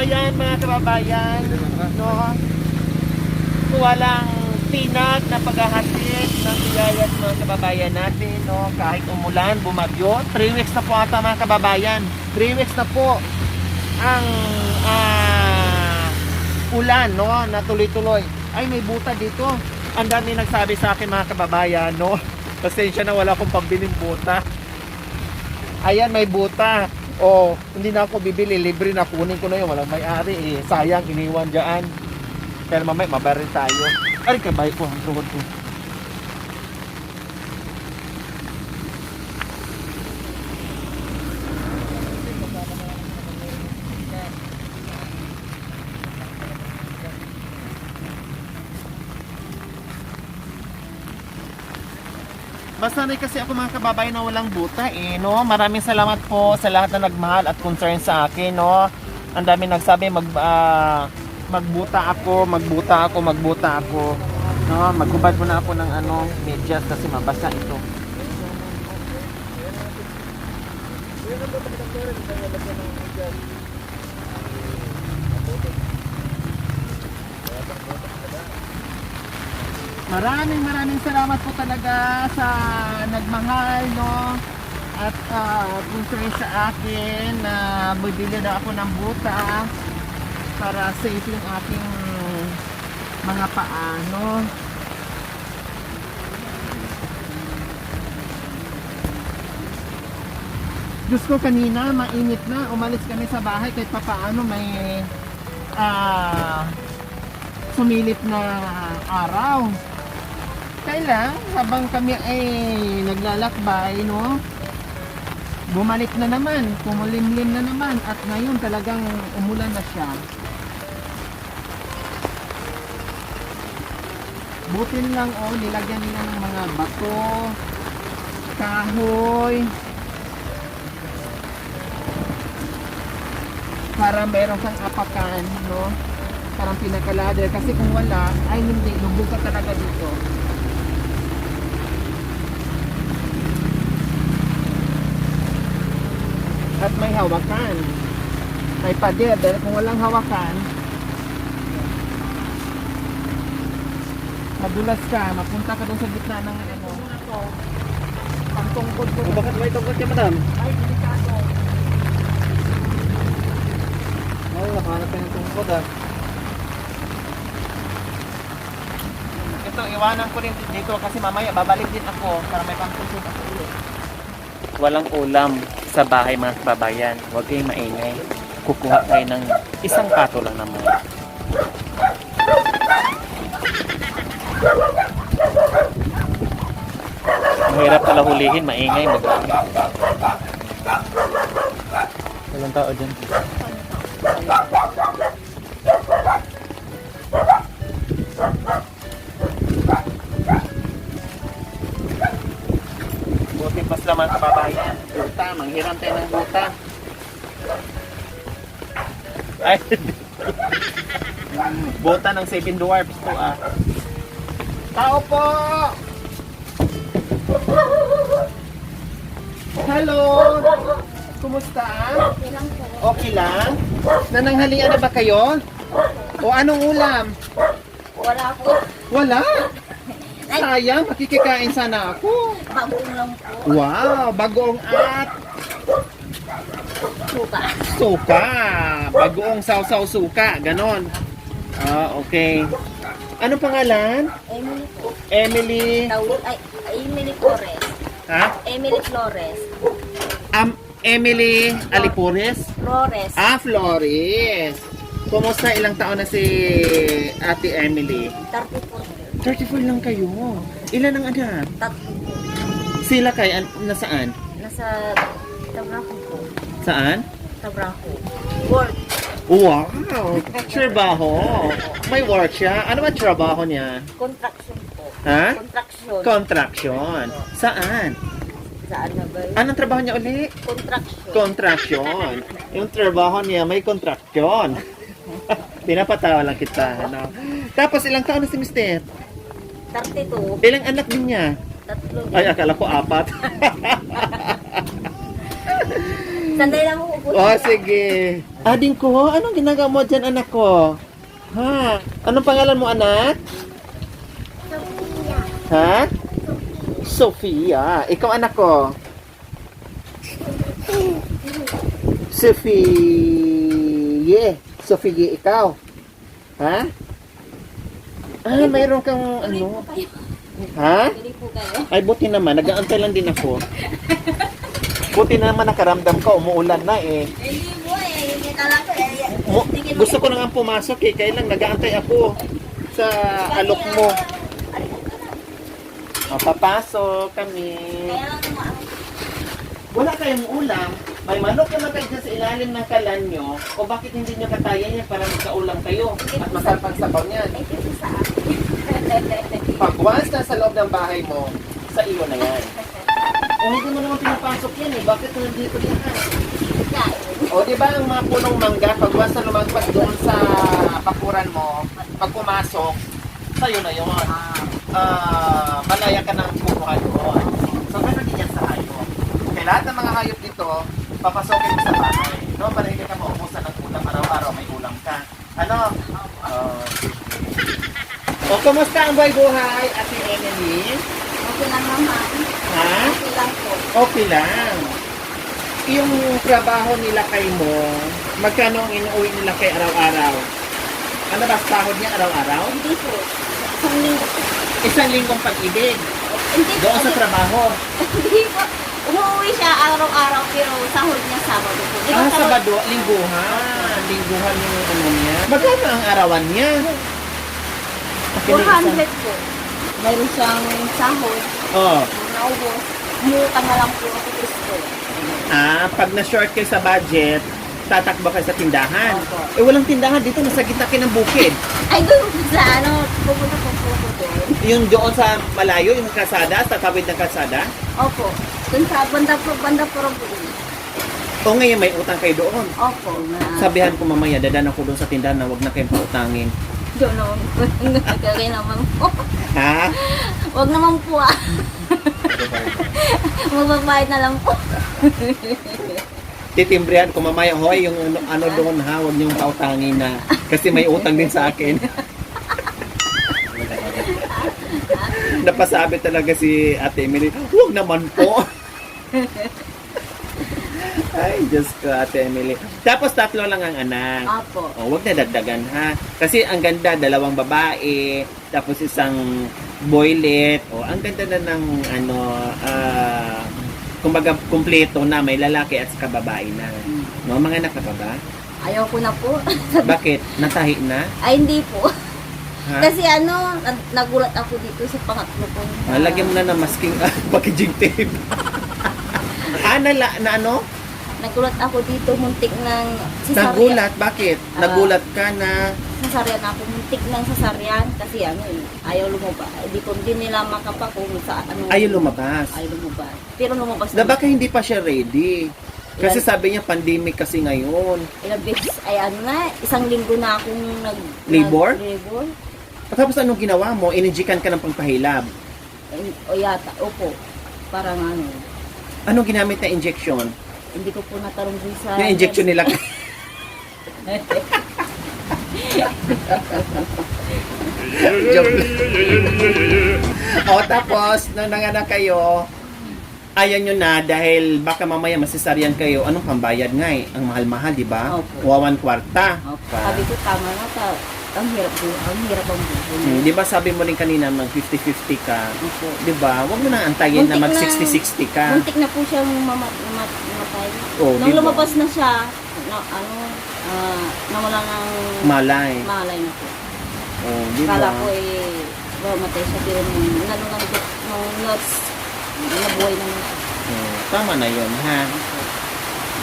ayan mga kababayan, no? Walang tinag na paghahatid ng biyaya sa mga kababayan natin, no? Kahit umulan, bumagyo. 3 weeks na po ata mga kababayan. 3 weeks na po ang ulan, no? Na tuloy-tuloy. Ay, may buta dito. Ang dami nagsabi sa akin mga kababayan, no? Pasensya na, wala akong pambiling buta. Ayan, may buta. O, hindi na ako bibili. Libre na, kunin ko na yun. Walang may-ari eh. Sayang, iniwan dyan. Pero mamaya, mabarin tayo. Ay, kabay ko. Ang tuhod ko. Masanay kasi ako mga kababayan na walang buta eh, no? Maraming salamat po sa lahat na nagmahal at concern sa akin, no? Ang dami nagsabi magbuta ako, no? Maghubad ko na ako ng medyas kasi mabasa ito. Maraming salamat po talaga sa nagmahal, no? At concern sa akin na bibili na ako ng buta para safe yung aking mga paa, no? Diyos ko, kanina mainit na, umalis kami sa bahay kahit papaano may sumilip na araw. Kailang habang kami ay naglalakbay, no? Bumalik na naman, kumulimlim na naman at ngayon talagang umulan na siya. Butin lang nilagyan nila ng mga bato, kahoy, para meron kang apakan, no? Parang pinakalader kasi kung wala ay hindi, lubog ka talaga dito. At may hawakan, may pader, dahil kung walang hawakan madulas ka, mapunta ka doon sa gitna ng pangtungkod ko. Bakit may tungkod ka, madam? Ay, delikado. Oo, nakahanap ka ng tungkod Ito, iwanan ko rin dito kasi mamaya babalik din ako para may pangtungkod ako ulit. Walang ulam sa bahay mga kababayan. Huwag kayong maingay. Kukuha tayo ng isang pato lang naman. Mahirap pala hulihin, maingay. Walang tao dyan. Buti mas laman kababayan. Buta, manghiram tayo ng buta. Ay, buta ng 7 dwarfs to Tao po! Hello! Kumusta? Okay lang po. Okay lang? Nananghalian na ba kayo? O anong ulam? Wala po. Wala? Sayang, makikikain sana ako. Bagoong lang po. Wow, bagoong at Suka. suka. Bagoong sausaw suka, ganon. Okay. Ano pangalan? Emily po. Emily. Emily Flores. Ha? Emily Flores. Emily Alipores? Flores. Flores. Kumusta? Ilang taon na si Ate Emily? 34. 34 lang kayo. Ilan ang anak? Tatlo po. Sila nasaan? Nasa Tabraco po. Saan? Tabraco. Work. Wow! Trabaho. May work siya. Ano ba trabaho niya? Construction po. Ha? Construction. Construction. Saan? Saan na ba yun? Anong trabaho niya uli? Construction. Construction. Yung trabaho niya may construction. Pinapatawa lang kita. Ano? Tapos ilang taon na si Mister? 32. Ilang anak din niya? Tatlo. Ay, akala ko 4. Sandali lang po po. Oh, sige. Ading ko, anong ginagawa mo dyan, anak ko? Ha? Anong pangalan mo, anak? Ha? Sofia. Ikaw, anak ko? Sophie. Sophie, ikaw? Ha? Ah, mayroon kang ano? Ha? Bili po kayo. Ay, buti naman. Nag-aantay lang din ako. Buti naman nakaramdam ka. Umuulan na eh. Hindi po eh. Hindi talaga eh. Gusto ko na nga pumasok eh. Kaya lang nag-aantay ako sa alok mo. Papasok kami. Kaya lang tumaas. Wala kayong ulam. May manok naman kayo dyan sa ilalim ng kalan nyo. O bakit hindi nyo katayan yan para magkaulam kayo at masarap sabaw niyan? Ay, kasi sa akin. Pag once na sa loob ng bahay mo, sa iyo na yan. O hindi mo naman pinapasok yan eh. Bakit nandito din ka? O di ba ang mga punong mangga, pag once na lumagpas doon sa bakuran mo, pag pumasok, sa'yo na yun. Malaya ka ng kukuha doon. So gano'n din yan sa hayop. Kaya lahat ng mga hayop dito, papasokin mo sa bahay. No? Para hindi ka maubusan ng ulam araw-araw, may ulam ka. Ano? O, kumusta ang buhay-buhay, Ate Emily? Okay lang naman. Ha? Okay lang po. Okay lang. Yung trabaho nila kay mo, magkano ang inuwi nila kay araw-araw? Ano ba sahod niya araw-araw? Hindi po. Isang linggo po. Isang linggong pag-ibig. Hindi po. Doon sa trabaho. Hindi po. Umuwi siya araw-araw pero sahod niya Sabado po. Di ba sahod- Sabado, lingguhan. Lingguhan yung ano niya. Magkano ang arawan niya? 400 po. Mayroon siyang sahod. Oh. Naubos. Umutang na lang po ako gusto. Pag na-short kayo sa budget, tatakbo kayo sa tindahan. Opo. Eh, walang tindahan dito. Nasa gitna kayo ng bukid. Ay, doon po sa ano, pupunta po po doon. Yung doon sa malayo, yung kalsada, sa tawid ng kalsada. Opo. Doon sa banda po rin po. O ngayon may utang kayo doon. Opo. Sabihan ko mamaya, dadan ako doon sa tindahan na huwag na kayong pautangin. Doon naman po. Nagkagay naman po. Ha? Huwag naman po ah. Magbabayad na lang po. Titimbrihan ko mamaya, hoy, yung ano doon ha, huwag niyong pautangin na. Kasi may utang din sa akin. Napasabi talaga si Ate Emily, huwag naman po. Ay, Diyos ko, Ate Emily. Tapos 3 lang ang anak. Opo. O, huwag na dagdagan ha. Kasi ang ganda, 2 babae, tapos isang boylet. O, ang ganda na ng ano, kumbaga kumpleto na, may lalaki at saka babae na. No, mga anak ka pa ba? Ayaw ko na po. Bakit? Natahi na? Ay, hindi po. Ha? Kasi ano, nagulat ako dito sa pangatlo ko. Lagyan mo na ng masking packaging tape. Na ano? Nagulat ako dito, muntik ng sasaryan. Nagulat? Bakit? Nagulat ka na Sasaryan ako, muntik ng sasaryan. Kasi ano ayaw lumabas. Hindi ko din nila makapakong sa ano. ayaw lumabas. Ayaw lumabas. Pero lumabas Na baka hindi pa siya ready. Kasi sabi niya pandemic kasi ngayon. Ilang beses, ay ano na, 1 linggo na akong Labor? labor. Tapos anong ginawa mo? Inijikan ka ng pangpahilab. O yata, opo. Parang ano, Anong ginamit na injection? hindi ko po natanong dun sa... Yung injection nila. Joke lang. O tapos, nung nanganak kayo, ayaw nyo na dahil baka mamaya masisaryan kayo. Anong pambayad nga eh? Ang mahal-mahal, di ba? Opo. 1/4. Opo. Sabi ko, tama na ta. Ang hirap ang buhay. Di ba sabi mo rin kanina mag 50-50 ka? Opo. Di ba? Huwag mo na antayin na mag Muntik 60-60 ka. Muntik na po siyang namatay. Oh, Nung di ba? lumabas na siya, nawala ng Malay. malay na po. Oh, di ba? Kala ko mamatay siya. Pero nung nurse, nabuhay na siya. Oh, tama na yun, ha?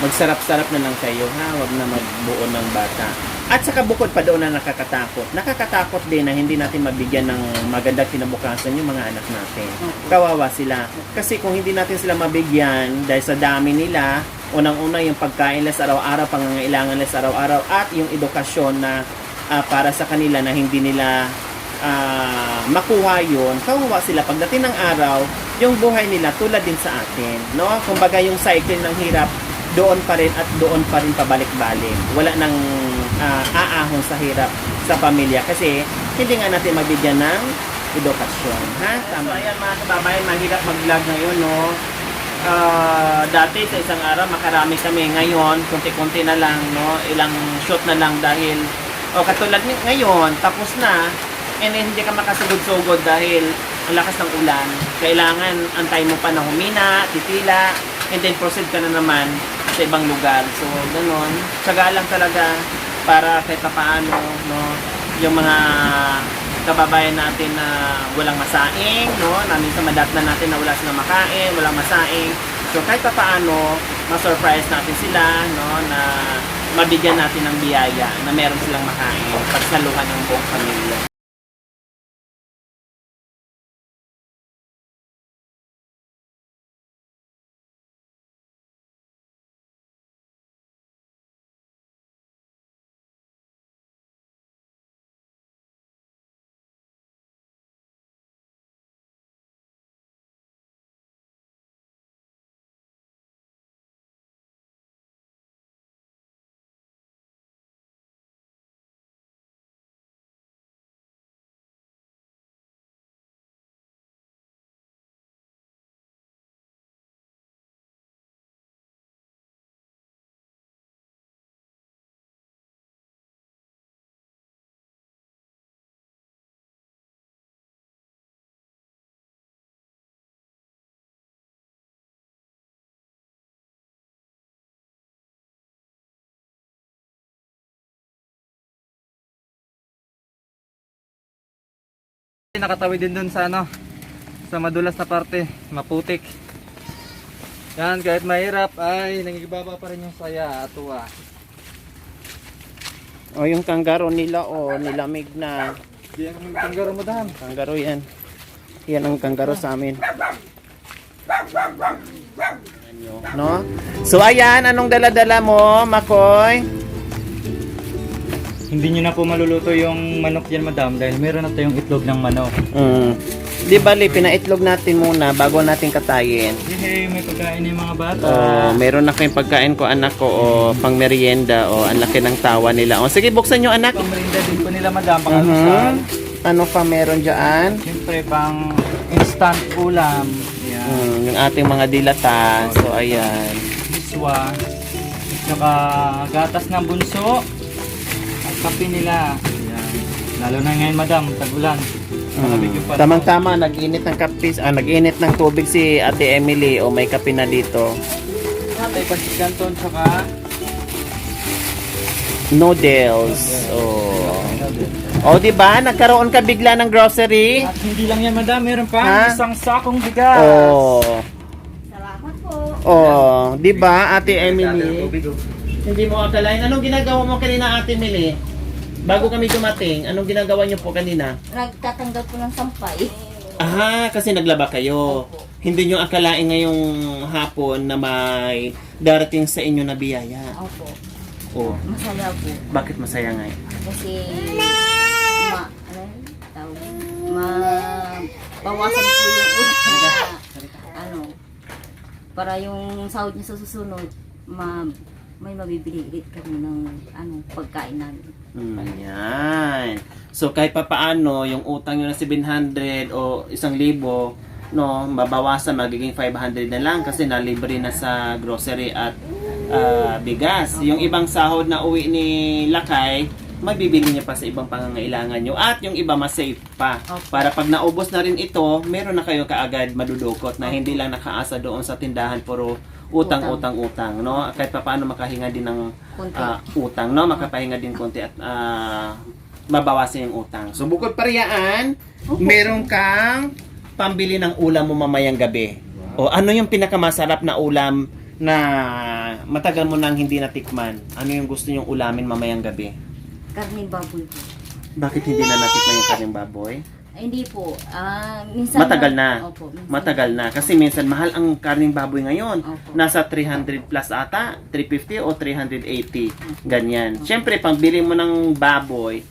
Magsarap-sarap na lang kayo, ha? Huwag na magbuo ng bata. At saka bukod pa doon na nakakatakot. Nakakatakot din na hindi natin mabigyan ng magandang kinabukasan yung mga anak natin. Kawawa sila. Kasi kung hindi natin sila mabigyan dahil sa dami nila, unang-una yung pagkain nila sa araw-araw, pangangailangan nila sa araw-araw, at yung edukasyon na para sa kanila na hindi nila makuha yun, kawawa sila. Pagdating ng araw, yung buhay nila tulad din sa atin. No? Kumbaga yung cycle ng hirap, doon pa rin at doon pa rin pabalik-balik. Wala nang aahon sa hirap sa pamilya kasi hindi nga natin mabigyan ng edukasyon. Ha? Tama. So, ayan mga kababayan, mahirap mag-vlog ngayon, no? Dati sa isang araw makarami kami, ngayon konti-konti na lang, no? Ilang shoot na lang dahil katulad ngayon tapos na and then hindi ka makasugod-sugod dahil ang lakas ng ulan. Kailangan antay mo pa na humina, titila, and then proceed ka na naman sa ibang lugar. So ganoon, tsaga lang talaga para kahit paano, no, yung mga kababayan natin na walang masaing, no? Na minsan madatnan natin na wala silang makain, walang masaing. So kahit paano, ma-surprise natin sila, no? Na mabigyan natin ng biyaya na meron silang makain, pagsaluhan ng buong pamilya. Nakatawid din dun sa sa madulas na parte, maputik. Yan, kahit mahirap ay nangigibaba pa rin yung saya at tuwa. O yung kanggaro nila, nilamig na. Diyan kami tanggaro mo dahan. Kanggaro yan. Yan ang kanggaro sa amin. No? So ayan, anong dala-dala mo, Makoy? Hindi nyo na po maluluto yung manok dyan, madam, dahil meron na tayong itlog ng manok. Di bali, pinaitlog natin muna bago natin katayin. Hey, may pagkain yung mga bata. Meron na kayong pagkain ko, anak ko, pang merienda, ang laki ng tawa nila. Sige, buksan nyo, anak. Pang merinda din po nila, madam, pang almusal. Ano pa meron dyan? Siyempre, pang instant ulam. Yan. Yung ating mga dilata. So, ayan. Biswa. Saka gatas ng bunso. At kape nila. Yan. Lalo na ngayon, madam, tag-ulan. Tamang-tama, nag-init ng kapis, nag-init ng tubig si Ate Emily, may kape na dito. May pancit canton, saka Noodles. Di ba? Nagkaroon ka bigla ng grocery? at hindi lang yan, madam, meron pa Ha? isang sakong bigas. Salamat po. Di ba, Ate Emily? Hindi mo akalain. Anong ginagawa mo kanina, Ate Emily? Bago kami dumating, anong ginagawa niyo po kanina? Nagtatanggal po ng sampay. Kasi naglaba kayo. Opo. Hindi niyo akalain ngayong hapon na may darating sa inyo na biyaya. Opo. Masaya po. Bakit masaya nga? Kasi bawasan po yung utang na para yung sahod niya sa susunod may mabibili ulit kami ng pagkain namin. Ayan. So kahit pa paano yung utang nyo na 700 o 1,000, mabawasan, magiging 500 na lang kasi nalibre na sa grocery at bigas. Yung ibang sahod na uwi ni Lakay, mabibili niya pa sa ibang pangangailangan nyo at yung iba mas safe pa. Para pag naubos na rin ito, meron na kayo kaagad madudukot na hindi lang nakaasa doon sa tindahan puro utang, no? Kahit pa paano makahinga din ng utang, no? Makapahinga din konti at mabawasan yung utang. So bukod pa riyaan, meron kang pambili ng ulam mo mamayang gabi. Ano yung pinakamasarap na ulam na matagal mo nang hindi natikman? Ano yung gusto nyong ulamin mamayang gabi? Karning baboy po. Bakit hindi na natikman yung karning baboy? Hindi po. Minsan Matagal na. Opo, minsan. Matagal na. Kasi minsan mahal ang karning baboy ngayon. Opo. Nasa 300 plus ata, 350 o 380. Ganyan. Siyempre, pag bili mo ng baboy,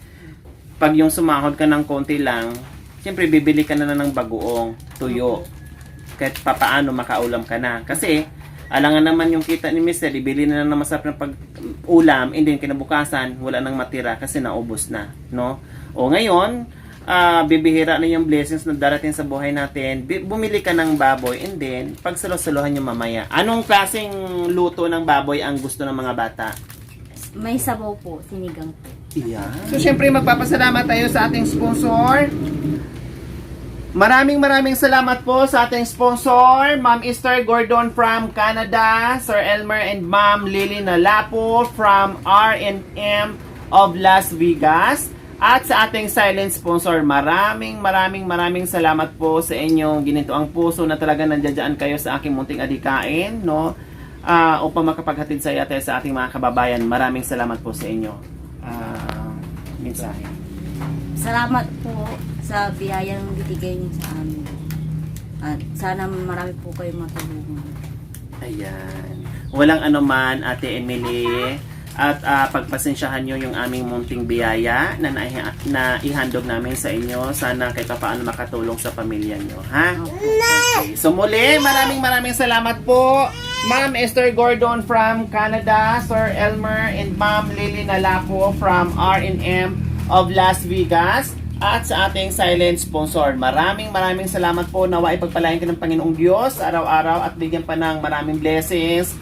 pag yung sumahod ka ng konti lang, siyempre bibili ka na ng bagoong tuyo. Kahit papaano makaulam ka na. Kasi Alangan naman yung kita ni Mr. Ibili na lang ng masarap na pag-ulam, and then kinabukasan, wala nang matira kasi naubos na, no? O ngayon, bibihira na yung blessings na darating sa buhay natin. Bumili ka ng baboy, and then, pagsalo-salohan nyo mamaya. Anong klaseng luto ng baboy ang gusto ng mga bata? May sabaw po, sinigang po. Yeah. So, syempre, magpapasalamat tayo sa ating sponsor. Maraming salamat po sa ating sponsor, Ma'am Esther Gordon from Canada, Sir Elmer and Ma'am Lily Nalapo from R&M of Las Vegas, at sa ating silent sponsor. Maraming salamat po sa inyong ginito ang puso na talaga nandiyan kayo sa aking munting adikain, no? Upang makapaghatid sa tayo sa ating mga kababayan. Maraming salamat po sa inyo. Mensahe. Salamat po sa biyayang binigay niyo sa amin. At sana marami po kayong matulungan. Ayan. Walang anuman, Ate Emily. At pagpasensyahan nyo yung aming munting biyaya na ihandog namin sa inyo. Sana kahit paano makatulong sa pamilya nyo. Ha? Okay. So muli, maraming salamat po. Ma'am Esther Gordon from Canada, Sir Elmer and Ma'am Lily Nalapo from R&M of Las Vegas, at sa ating silent sponsor. Maraming salamat po. Nawa ipagpalain ka ng Panginoong Diyos araw-araw at bigyan pa ng maraming blessings,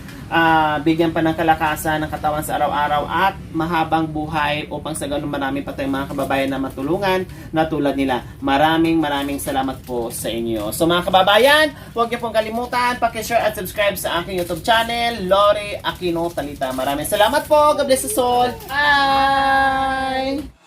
bigyan pa ng kalakasan ng katawan sa araw-araw at mahabang buhay upang sa ganun marami pa tayong mga kababayan na matulungan na tulad nila. Maraming salamat po sa inyo. So mga kababayan, huwag niyo pong kalimutan paki-share at subscribe sa aking YouTube channel, Lori Aquino Talita. Maraming salamat po. God bless us all. Bye!